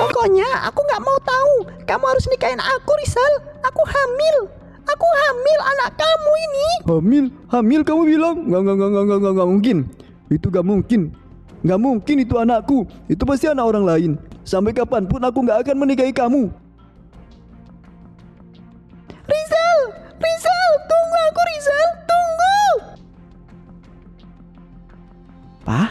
Pokoknya aku nggak mau tahu. Kamu harus nikahin aku, Rizal. Aku hamil. Aku hamil anak kamu ini. Hamil? Hamil kamu bilang? Nggak mungkin. Itu nggak mungkin. Nggak mungkin itu anakku. Itu pasti anak orang lain. Sampai kapanpun aku nggak akan menikahi kamu. Rizal, Rizal, tunggu aku, Rizal, tunggu. Pak,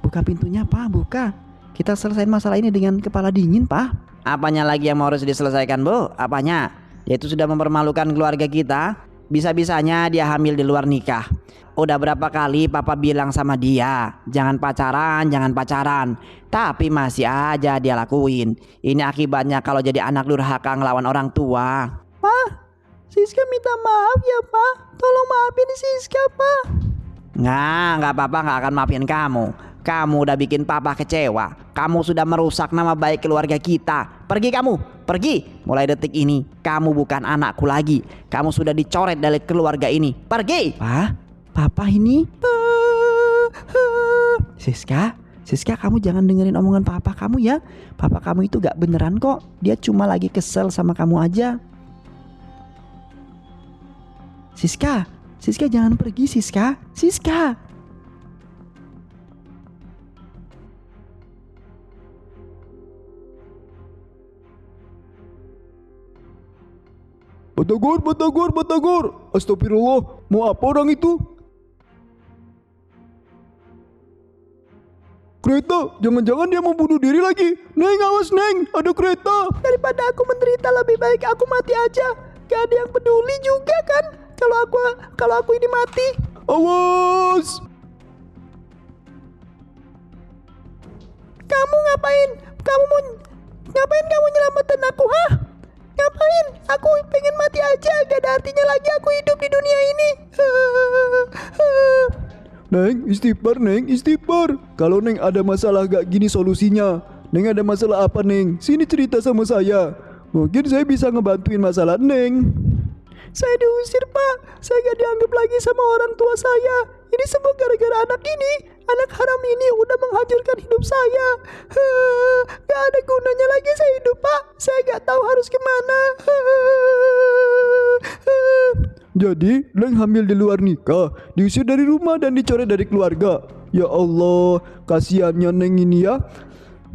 buka pintunya, Pak, buka. Kita selesaiin masalah ini dengan kepala dingin, Pak. Apanya lagi yang mau harus diselesaikan, Bu? Apanya? Yaitu sudah mempermalukan keluarga kita. Bisa-bisanya dia hamil di luar nikah. Udah berapa kali papa bilang sama dia, jangan pacaran, jangan pacaran. Tapi masih aja dia lakuin. Ini akibatnya kalau jadi anak durhaka ngelawan orang tua. Pak, Siska minta maaf ya, Pak. Tolong maafin Siska, Pak. Nggak apa-apa, nggak akan maafin kamu. Kamu udah bikin papa kecewa. Kamu sudah merusak nama baik keluarga kita. Pergi kamu, pergi. Mulai detik ini kamu bukan anakku lagi. Kamu sudah dicoret dari keluarga ini. Pergi. Papa ini. Siska, kamu jangan dengerin omongan papa kamu ya. Papa kamu itu gak beneran kok. Dia cuma lagi kesel sama kamu aja. Siska jangan pergi, Siska. Batagor. Astagfirullah. Mau apa orang itu? Kereta, jangan-jangan dia mau bunuh diri lagi. Neng, awas Neng, ada kereta. Daripada aku menderita, lebih baik aku mati aja. Gak ada yang peduli juga kan kalau aku ini mati. Awas. Kamu ngapain? Ngapain kamu nyelamatin aku, hah? Ngapain? Aku pengen mati aja. Gak ada artinya lagi aku hidup di dunia ini. Neng, istighfar. Kalau Neng ada masalah gak gini solusinya. Neng ada masalah apa Neng? Sini cerita sama saya. Mungkin saya bisa ngebantuin masalah Neng. Saya diusir, Pak. Saya gak dianggap lagi sama orang tua saya. Ini semua gara-gara anak ini. Anak haram ini udah menghancurkan hidup saya. Gak ada gunanya lagi saya hidup, Pak. Saya gak tahu harus kemana. Jadi Neng hamil di luar nikah, diusir dari rumah dan dicoret dari keluarga. Ya Allah, kasihannya Neng ini ya.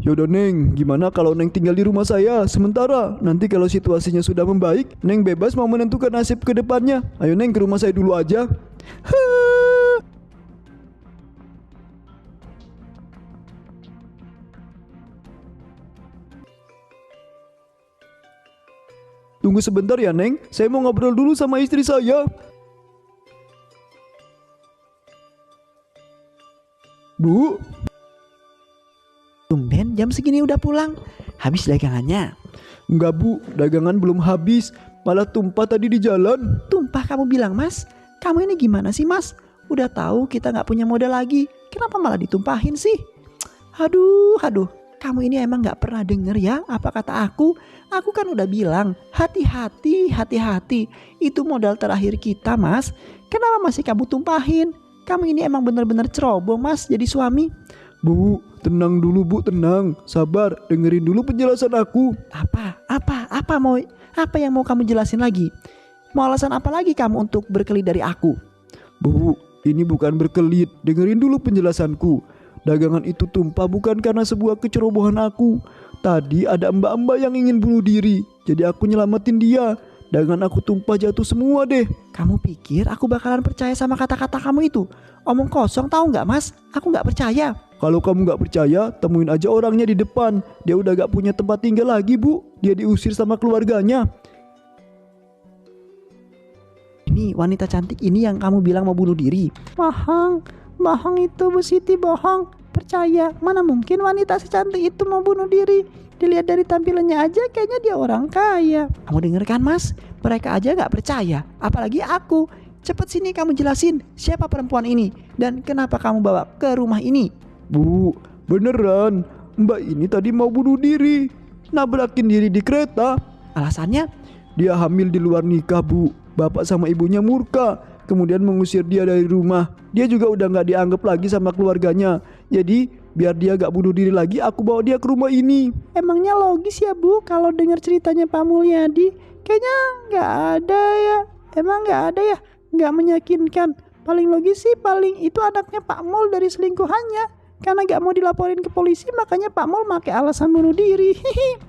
Yaudah Neng, gimana kalau Neng tinggal di rumah saya sementara? Nanti kalau situasinya sudah membaik, Neng bebas mau menentukan nasib ke depannya. Ayo Neng ke rumah saya dulu aja. Tunggu sebentar ya Neng, saya mau ngobrol dulu sama istri saya. Bu. Tumben jam segini udah pulang. Habis dagangannya? Enggak Bu, dagangan belum habis. Malah tumpah tadi di jalan. Tumpah kamu bilang, Mas? Kamu ini gimana sih, Mas? Udah tahu kita gak punya modal lagi. Kenapa malah ditumpahin sih? Aduh. Kamu ini emang gak pernah denger ya apa kata aku? Aku kan udah bilang, hati-hati. Itu modal terakhir kita, Mas. Kenapa masih kamu tumpahin? Kamu ini emang bener-bener ceroboh, Mas, jadi suami. Bu, tenang dulu Bu, tenang. Sabar, dengerin dulu penjelasan aku. Apa yang mau kamu jelasin lagi? Mau alasan apa lagi kamu untuk berkelit dari aku? Bu, ini bukan berkelit. Dengerin dulu penjelasanku. Dagangan itu tumpah bukan karena sebuah kecerobohan aku. Tadi ada mbak-mbak yang ingin bunuh diri. Jadi aku nyelamatin dia. Dagangan aku tumpah jatuh semua deh. Kamu pikir aku bakalan percaya sama kata-kata kamu itu? Omong kosong tahu nggak, Mas? Aku nggak percaya. Kalau kamu gak percaya, temuin aja orangnya di depan. Dia udah gak punya tempat tinggal lagi Bu. Dia diusir sama keluarganya. Ini wanita cantik ini yang kamu bilang mau bunuh diri. Bohong itu Bu Siti, bohong. Percaya, mana mungkin wanita secantik itu mau bunuh diri. Dilihat dari tampilannya aja kayaknya dia orang kaya. Kamu denger kan, Mas? Mereka aja gak percaya, apalagi aku. Cepet sini kamu jelasin siapa perempuan ini dan kenapa kamu bawa ke rumah ini. Bu, beneran. Mbak ini tadi mau bunuh diri. Nabrakin diri di kereta. Alasannya? Dia hamil di luar nikah Bu. Bapak sama ibunya murka. Kemudian mengusir dia dari rumah. Dia juga udah gak dianggap lagi sama keluarganya. Jadi biar dia gak bunuh diri lagi, aku bawa dia ke rumah ini. Emangnya logis ya Bu kalau dengar ceritanya Pak Mulyadi? Kayaknya nggak ada ya. Emang nggak ada ya? Nggak meyakinkan. Paling logis sih paling itu anaknya Pak Mul dari selingkuhannya. Karena nggak mau dilaporin ke polisi makanya Pak Mul pakai alasan bunuh diri.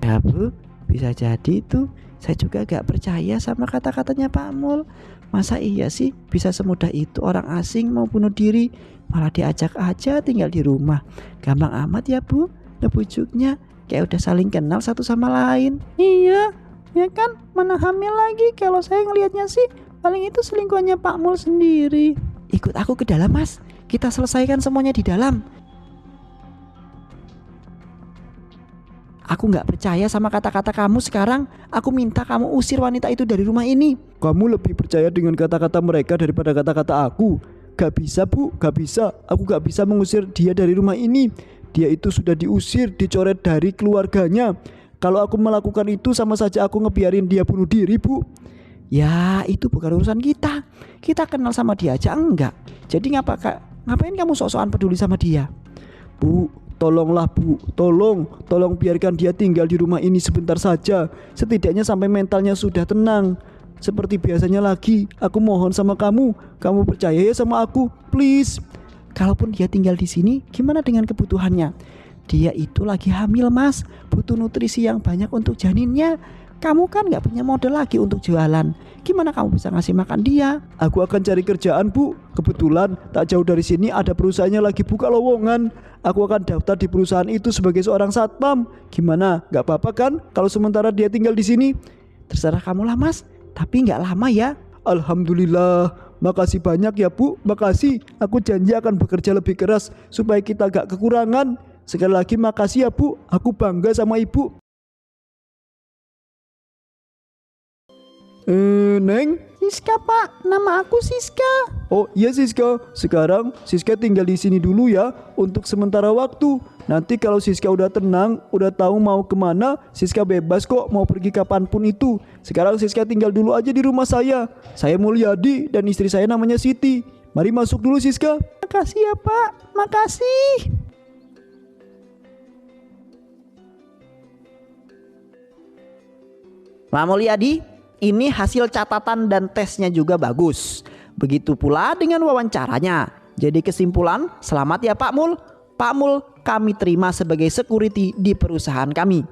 Ya Bu, bisa jadi tuh. Saya juga gak percaya sama kata-katanya Pak Mul. Masa iya sih bisa semudah itu orang asing mau bunuh diri, malah diajak aja tinggal di rumah. Gampang amat ya Bu ngebujuknya, kayak udah saling kenal satu sama lain. Iya, ya kan mana hamil lagi. Kalau saya ngelihatnya sih paling itu selingkuhannya Pak Mul sendiri. Ikut aku ke dalam Mas, kita selesaikan semuanya di dalam. Aku gak percaya sama kata-kata kamu sekarang. Aku minta kamu usir wanita itu dari rumah ini. Kamu lebih percaya dengan kata-kata mereka daripada kata-kata aku. Gak bisa Bu, gak bisa. Aku gak bisa mengusir dia dari rumah ini. Dia itu sudah diusir, dicoret dari keluarganya. Kalau aku melakukan itu sama saja aku ngebiarin dia bunuh diri Bu. Ya itu bukan urusan kita. Kita kenal sama dia aja enggak. Jadi ngapain kamu sok-sokan peduli sama dia? Bu, tolonglah Bu, tolong biarkan dia tinggal di rumah ini sebentar saja. Setidaknya sampai mentalnya sudah tenang. Seperti biasanya lagi, aku mohon sama kamu percaya ya sama aku, please. Kalaupun dia tinggal di sini, gimana dengan kebutuhannya? Dia itu lagi hamil Mas, butuh nutrisi yang banyak untuk janinnya. Kamu kan gak punya modal lagi untuk jualan. Gimana kamu bisa ngasih makan dia? Aku akan cari kerjaan Bu. Kebetulan tak jauh dari sini ada perusahaannya lagi buka lowongan. Aku akan daftar di perusahaan itu sebagai seorang satpam. Gimana? Gak apa-apa kan kalau sementara dia tinggal di sini? Terserah kamu lah Mas, tapi gak lama ya. Alhamdulillah. Makasih banyak ya Bu, makasih. Aku janji akan bekerja lebih keras supaya kita gak kekurangan. Sekali lagi makasih ya Bu, aku bangga sama Ibu. Neng? Siska Pak, nama aku Siska. Oh iya Siska, sekarang Siska tinggal di sini dulu ya untuk sementara waktu. Nanti kalau Siska udah tenang, udah tahu mau kemana, Siska bebas kok mau pergi kapanpun itu. Sekarang Siska tinggal dulu aja di rumah saya. Saya Mulyadi dan istri saya namanya Siti. Mari masuk dulu Siska. Makasih ya Pak, makasih. Pak Mulyadi, ini hasil catatan dan tesnya juga bagus. Begitu pula dengan wawancaranya. Jadi kesimpulan, selamat ya Pak Mul. Pak Mul, kami terima sebagai security di perusahaan kami.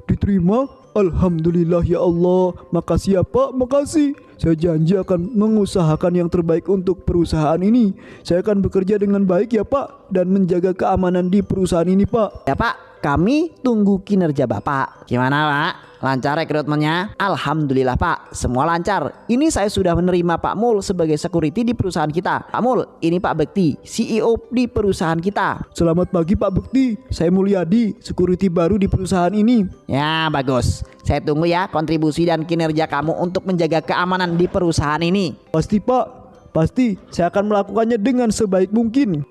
Diterima? Alhamdulillah ya Allah. Makasih ya Pak, makasih. Saya janji akan mengusahakan yang terbaik untuk perusahaan ini. Saya akan bekerja dengan baik ya Pak, dan menjaga keamanan di perusahaan ini Pak. Ya Pak, kami tunggu kinerja Bapak. Gimana Pak? Lancar rekrutmennya? Alhamdulillah Pak, semua lancar. Ini saya sudah menerima Pak Mul sebagai security di perusahaan kita. Pak Mul, ini Pak Bekti, CEO di perusahaan kita. Selamat pagi Pak Bekti, saya Mulyadi, security baru di perusahaan ini. Ya bagus, saya tunggu ya kontribusi dan kinerja kamu untuk menjaga keamanan di perusahaan ini. Pasti Pak, pasti saya akan melakukannya dengan sebaik mungkin.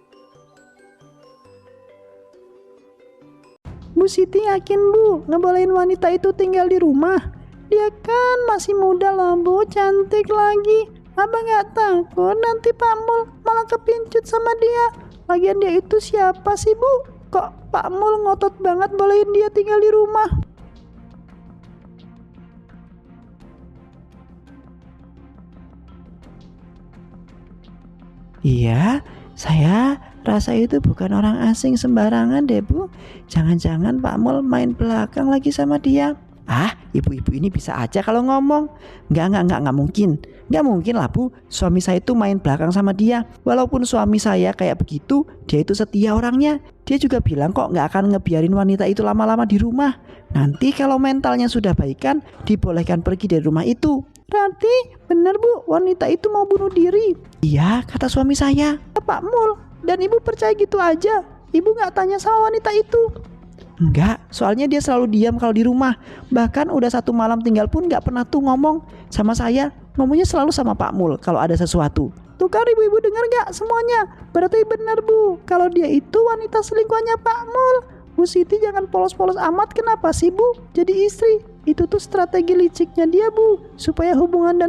Bu Siti yakin Bu ngebolehin wanita itu tinggal di rumah? Dia kan masih muda loh Bu, cantik lagi. Abang gak takut nanti Pak Mul malah kepincut sama dia? Lagian dia itu siapa sih Bu? Kok Pak Mul ngotot banget bolehin dia tinggal di rumah? Iya, saya rasa itu bukan orang asing sembarangan deh Bu. Jangan-jangan Pak Mul main belakang lagi sama dia. Ah, ibu-ibu ini bisa aja kalau ngomong. Enggak mungkin. Enggak mungkin lah Bu, suami saya itu main belakang sama dia. Walaupun suami saya kayak begitu, dia itu setia orangnya. Dia juga bilang kok nggak akan ngebiarin wanita itu lama-lama di rumah. Nanti kalau mentalnya sudah baikan, dibolehkan pergi dari rumah itu. Berarti benar Bu, wanita itu mau bunuh diri? Iya, kata suami saya. Pak Mul, dan ibu percaya gitu aja? Ibu gak tanya sama wanita itu? Enggak, soalnya dia selalu diam kalau di rumah. Bahkan udah 1 malam tinggal pun gak pernah tuh ngomong sama saya. Ngomongnya selalu sama Pak Mul kalau ada sesuatu. Tuh kan ibu-ibu dengar gak semuanya? Berarti benar Bu, kalau dia itu wanita selingkuhannya Pak Mul. Bu Siti jangan polos-polos amat, kenapa sih Bu jadi istri? Itu tuh strategi liciknya dia Bu, supaya hubungannya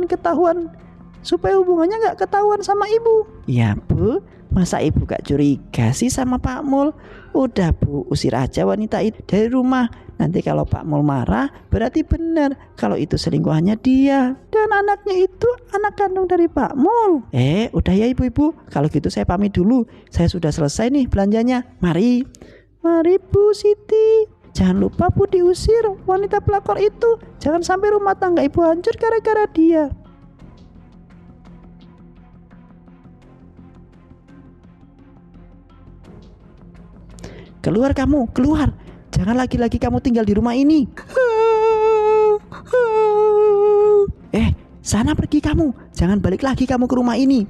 gak ketahuan sama ibu. Iya Bu, Masa ibu gak curiga sih sama Pak Mul? Udah bu, usir aja wanita itu dari rumah. Nanti kalau Pak Mul marah, berarti benar kalau itu selingkuhannya dia. Dan anaknya itu anak kandung dari Pak Mul. Udah ya ibu-ibu, kalau gitu saya pamit dulu. Saya sudah selesai nih belanjanya. Mari. Mari Bu Siti. Jangan lupa Bu diusir wanita pelakor itu. Jangan sampai rumah tangga ibu hancur gara-gara dia. Keluar kamu, keluar. Jangan lagi-lagi kamu tinggal di rumah ini. Sana pergi kamu. Jangan balik lagi kamu ke rumah ini.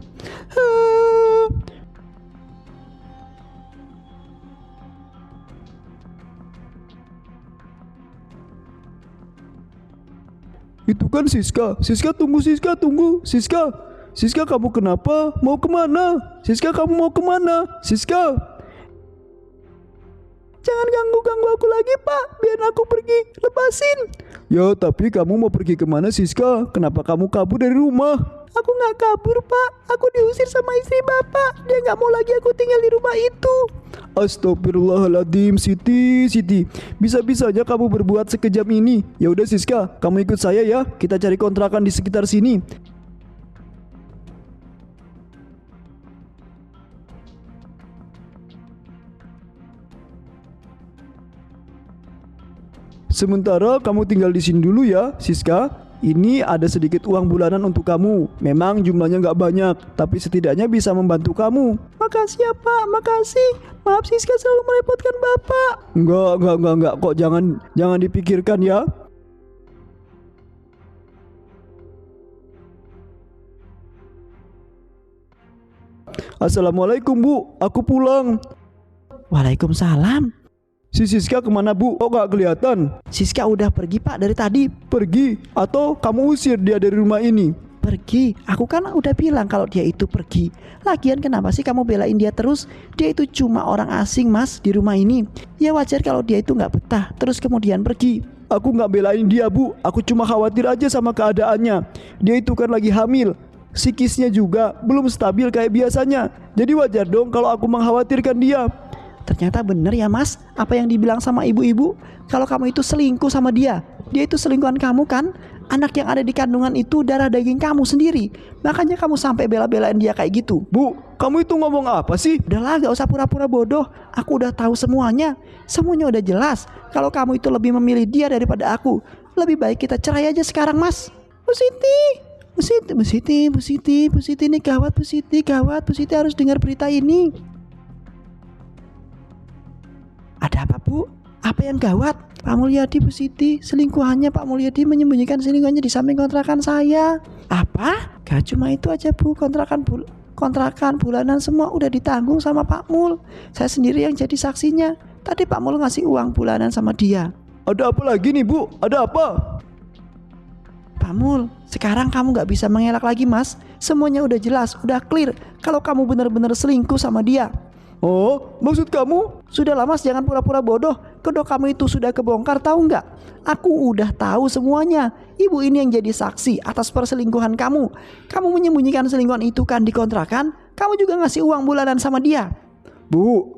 Itu kan Siska. Siska tunggu, Siska tunggu. Siska kamu kenapa? Mau kemana? Siska kamu mau kemana? Siska. Jangan ganggu-ganggu aku lagi Pak. Biar aku pergi. Lepasin. Ya tapi kamu mau pergi kemana Siska? Kenapa kamu kabur dari rumah? Aku gak kabur Pak. Aku diusir sama istri Bapak. Dia gak mau lagi aku tinggal di rumah itu. Astagfirullahaladzim, Siti. Bisa-bisanya kamu berbuat sekejam ini. Ya udah Siska, kamu ikut saya ya. Kita cari kontrakan di sekitar sini. Sementara kamu tinggal di sini dulu ya, Siska. Ini ada sedikit uang bulanan untuk kamu. Memang jumlahnya nggak banyak, tapi setidaknya bisa membantu kamu. Makasih ya Pak, makasih. Maaf Siska selalu merepotkan Bapak. Enggak. Kok jangan dipikirkan ya. Assalamualaikum Bu, aku pulang. Waalaikumsalam. Si Siska kemana Bu? Oh gak kelihatan. Siska udah pergi Pak dari tadi. Pergi? Atau kamu usir dia dari rumah ini? Pergi. Aku kan udah bilang kalau dia itu pergi. Lagian kenapa sih kamu belain dia terus? Dia itu cuma orang asing Mas di rumah ini. Ya wajar kalau dia itu gak betah terus kemudian pergi. Aku gak belain dia Bu. Aku cuma khawatir aja sama keadaannya. Dia itu kan lagi hamil. Psikisnya juga belum stabil kayak biasanya. Jadi wajar dong kalau aku mengkhawatirkan dia. Ternyata bener ya Mas, apa yang dibilang sama ibu-ibu, kalau kamu itu selingkuh sama dia. Dia itu selingkuhan kamu kan? Anak yang ada di kandungan itu darah daging kamu sendiri. Makanya kamu sampai bela-belain dia kayak gitu. Bu, kamu itu ngomong apa sih? Udahlah, gak usah pura-pura bodoh. Aku udah tahu semuanya. Semuanya udah jelas. Kalau kamu itu lebih memilih dia daripada aku, lebih baik kita cerai aja sekarang Mas. Bu Siti ini gawat Bu Siti, gawat. Bu Siti harus dengar berita ini. Ada apa Bu? Apa yang gawat? Pak Mulyadi Bu Siti, selingkuhannya Pak Mulyadi menyembunyikan selingkuhannya di samping kontrakan saya. Apa? Gak cuma itu aja Bu, kontrakan bulanan semua udah ditanggung sama Pak Mul. Saya sendiri yang jadi saksinya. Tadi Pak Mul ngasih uang bulanan sama dia. Ada apa lagi nih Bu? Ada apa? Pak Mul, sekarang kamu gak bisa mengelak lagi Mas. Semuanya udah jelas, udah clear kalau kamu benar-benar selingkuh sama dia. Oh, maksud kamu? Sudahlah Mas, jangan pura-pura bodoh. Kedok kamu itu sudah kebongkar, tahu nggak? Aku udah tahu semuanya. Ibu ini yang jadi saksi atas perselingkuhan kamu. Kamu menyembunyikan selingkuhan itu kan di kontrakan. Kamu juga ngasih uang bulanan sama dia. Bu,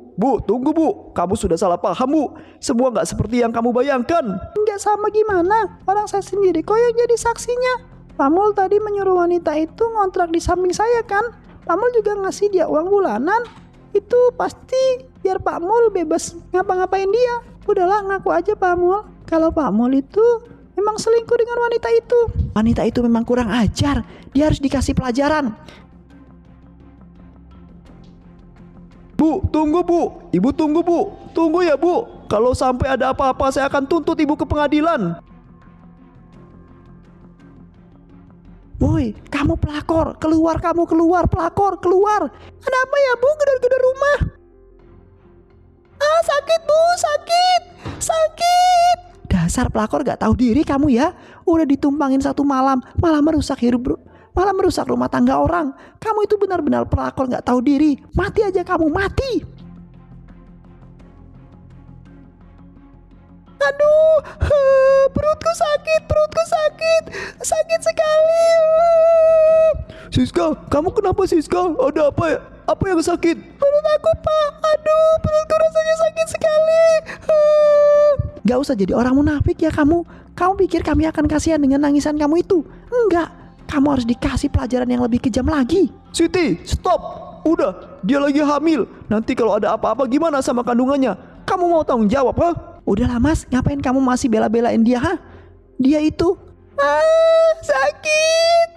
tunggu Bu. Kamu sudah salah paham Bu. Semua nggak seperti yang kamu bayangkan. Nggak sama gimana? Orang saya sendiri kok yang jadi saksinya. Pak Mul tadi menyuruh wanita itu ngontrak di samping saya kan. Pak Mul juga ngasih dia uang bulanan. Itu pasti biar Pak Mul bebas ngapa-ngapain dia. Udahlah, ngaku aja Pak Mul kalau Pak Mul itu memang selingkuh dengan wanita itu. Wanita itu memang kurang ajar. Dia harus dikasih pelajaran. Bu, tunggu Bu. Ibu tunggu Bu. Tunggu ya Bu. Kalau sampai ada apa-apa saya akan tuntut Ibu ke pengadilan. Woi, kamu pelakor, keluar kamu, keluar, pelakor, keluar. Ada apa ya Bu, gedor-gedor rumah? Ah, sakit Bu, sakit. Dasar pelakor gak tahu diri kamu ya. Udah ditumpangin satu malam, malah merusak malah merusak rumah tangga orang. Kamu itu benar-benar pelakor gak tahu diri. Mati aja kamu, mati. Aduh, perutku sakit sekali. Siska, kamu kenapa Siska? Ada apa ya? Apa yang sakit? Perut aku, Pak. Aduh, perutku rasanya sakit sekali. Gak usah jadi orang munafik ya kamu. Kamu pikir kami akan kasihan dengan nangisan kamu itu? Enggak. Kamu harus dikasih pelajaran yang lebih kejam lagi. Siti, stop. Udah, dia lagi hamil. Nanti kalau ada apa-apa gimana sama kandungannya? Kamu mau tanggung jawab, ha? Udahlah Mas, ngapain kamu masih bela-belain dia, ha? Dia itu sakit.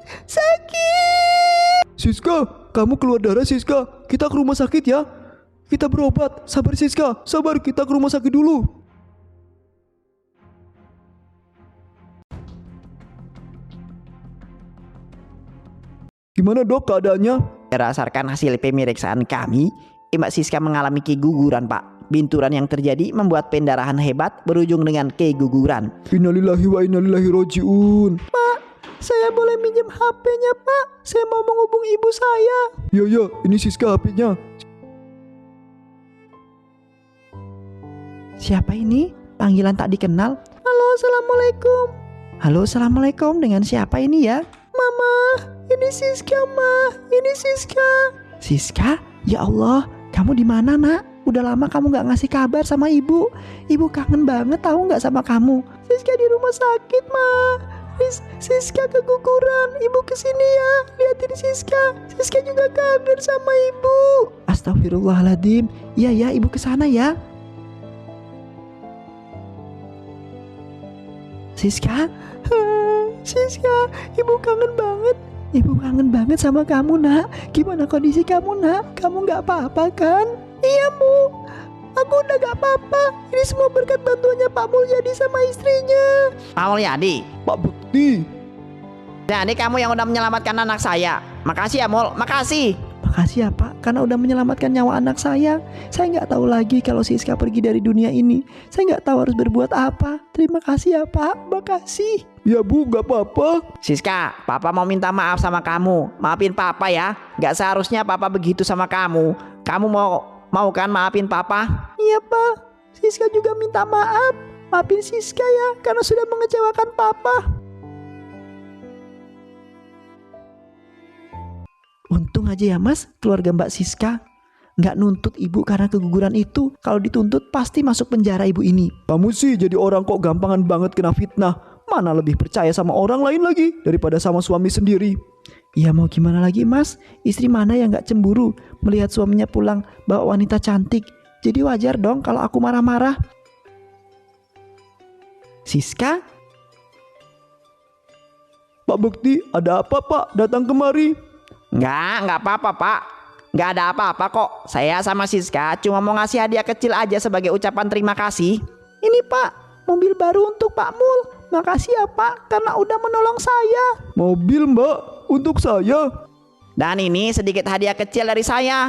Siska, kamu keluar darah Siska. Kita ke rumah sakit ya. Kita berobat. Sabar Siska, sabar, kita ke rumah sakit dulu. Gimana dok keadaannya? Berdasarkan hasil pemeriksaan kami, Mbak Siska mengalami keguguran, Pak. Binturan yang terjadi membuat pendarahan hebat berujung dengan keguguran. Innalillahi wa innalillahi roji'un. Saya boleh minjem HP-nya, Pak? Saya mau menghubung ibu saya. Ya, ini Siska HP-nya. Siapa ini? Panggilan tak dikenal. Halo, assalamualaikum. Halo, assalamualaikum. Dengan siapa ini ya? Mama, ini Siska, Ma. Ini Siska. Siska? Ya Allah, kamu di mana, Nak? Udah lama kamu gak ngasih kabar sama ibu. Ibu kangen banget tahu gak sama kamu. Siska di rumah sakit, Ma. Siska keguguran. Ibu kesini ya. Liatin Siska. Siska juga kangen sama ibu. Astagfirullahaladzim. Iya ya, ibu kesana ya. Siska? Siska, ibu kangen banget. Ibu kangen banget sama kamu, Nak. Gimana kondisi kamu, Nak? Kamu gak apa-apa kan? Iya, Bu. Aku udah gak apa-apa. Ini semua berkat bantuannya Pak Mulyadi sama istrinya. Pak Mulyadi, Pak Bekti. jadi kamu yang udah menyelamatkan anak saya. Makasih ya, Mul. Makasih. Makasih ya Pak, karena udah menyelamatkan nyawa anak saya. Saya nggak tahu lagi kalau Siska pergi dari dunia ini. Saya nggak tahu harus berbuat apa. Terima kasih ya Pak, makasih. Ya Bu, gak apa-apa. Siska, Papa mau minta maaf sama kamu. Maafin Papa ya. Gak seharusnya Papa begitu sama kamu. Kamu mau kan maafin Papa? Iya Pak, Siska juga minta maaf. Maafin Siska ya, karena sudah mengecewakan Papa. Untung aja ya Mas, keluarga Mbak Siska nggak nuntut ibu karena keguguran itu. Kalau dituntut pasti masuk penjara ibu ini. Kamu sih jadi orang kok gampangan banget kena fitnah. Mana lebih percaya sama orang lain lagi daripada sama suami sendiri. Ya mau gimana lagi Mas, istri mana yang gak cemburu melihat suaminya pulang bawa wanita cantik. Jadi wajar dong kalau aku marah-marah. Siska? Pak Bekti, ada apa Pak datang kemari? Nggak apa-apa Pak. Nggak ada apa-apa kok. Saya sama Siska cuma mau ngasih hadiah kecil aja sebagai ucapan terima kasih. Ini Pak, mobil baru untuk Pak Mul. Makasih ya Pak, karena udah menolong saya. Mobil Mbak, untuk saya. Dan ini sedikit hadiah kecil dari saya.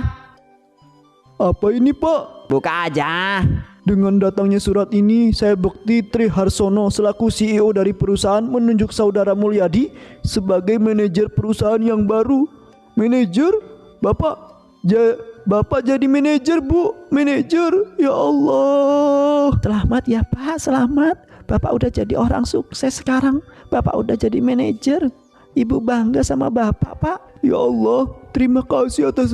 Apa ini Pak? Buka aja. Dengan datangnya surat ini, saya Bekti Tri Harsono selaku CEO dari perusahaan menunjuk saudara Mulyadi sebagai manajer perusahaan yang baru. Manajer? Bapak jadi manajer Bu. Manajer, ya Allah. Selamat ya Pak, selamat. Bapak udah jadi orang sukses sekarang. Bapak udah jadi manajer. Ibu bangga sama Bapak Pak. Ya Allah, terima kasih atas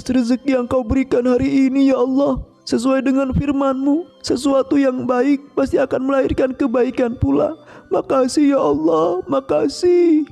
rezeki yang kau berikan hari ini ya Allah. Sesuai dengan firman-Mu, sesuatu yang baik pasti akan melahirkan kebaikan pula. Makasih ya Allah, makasih.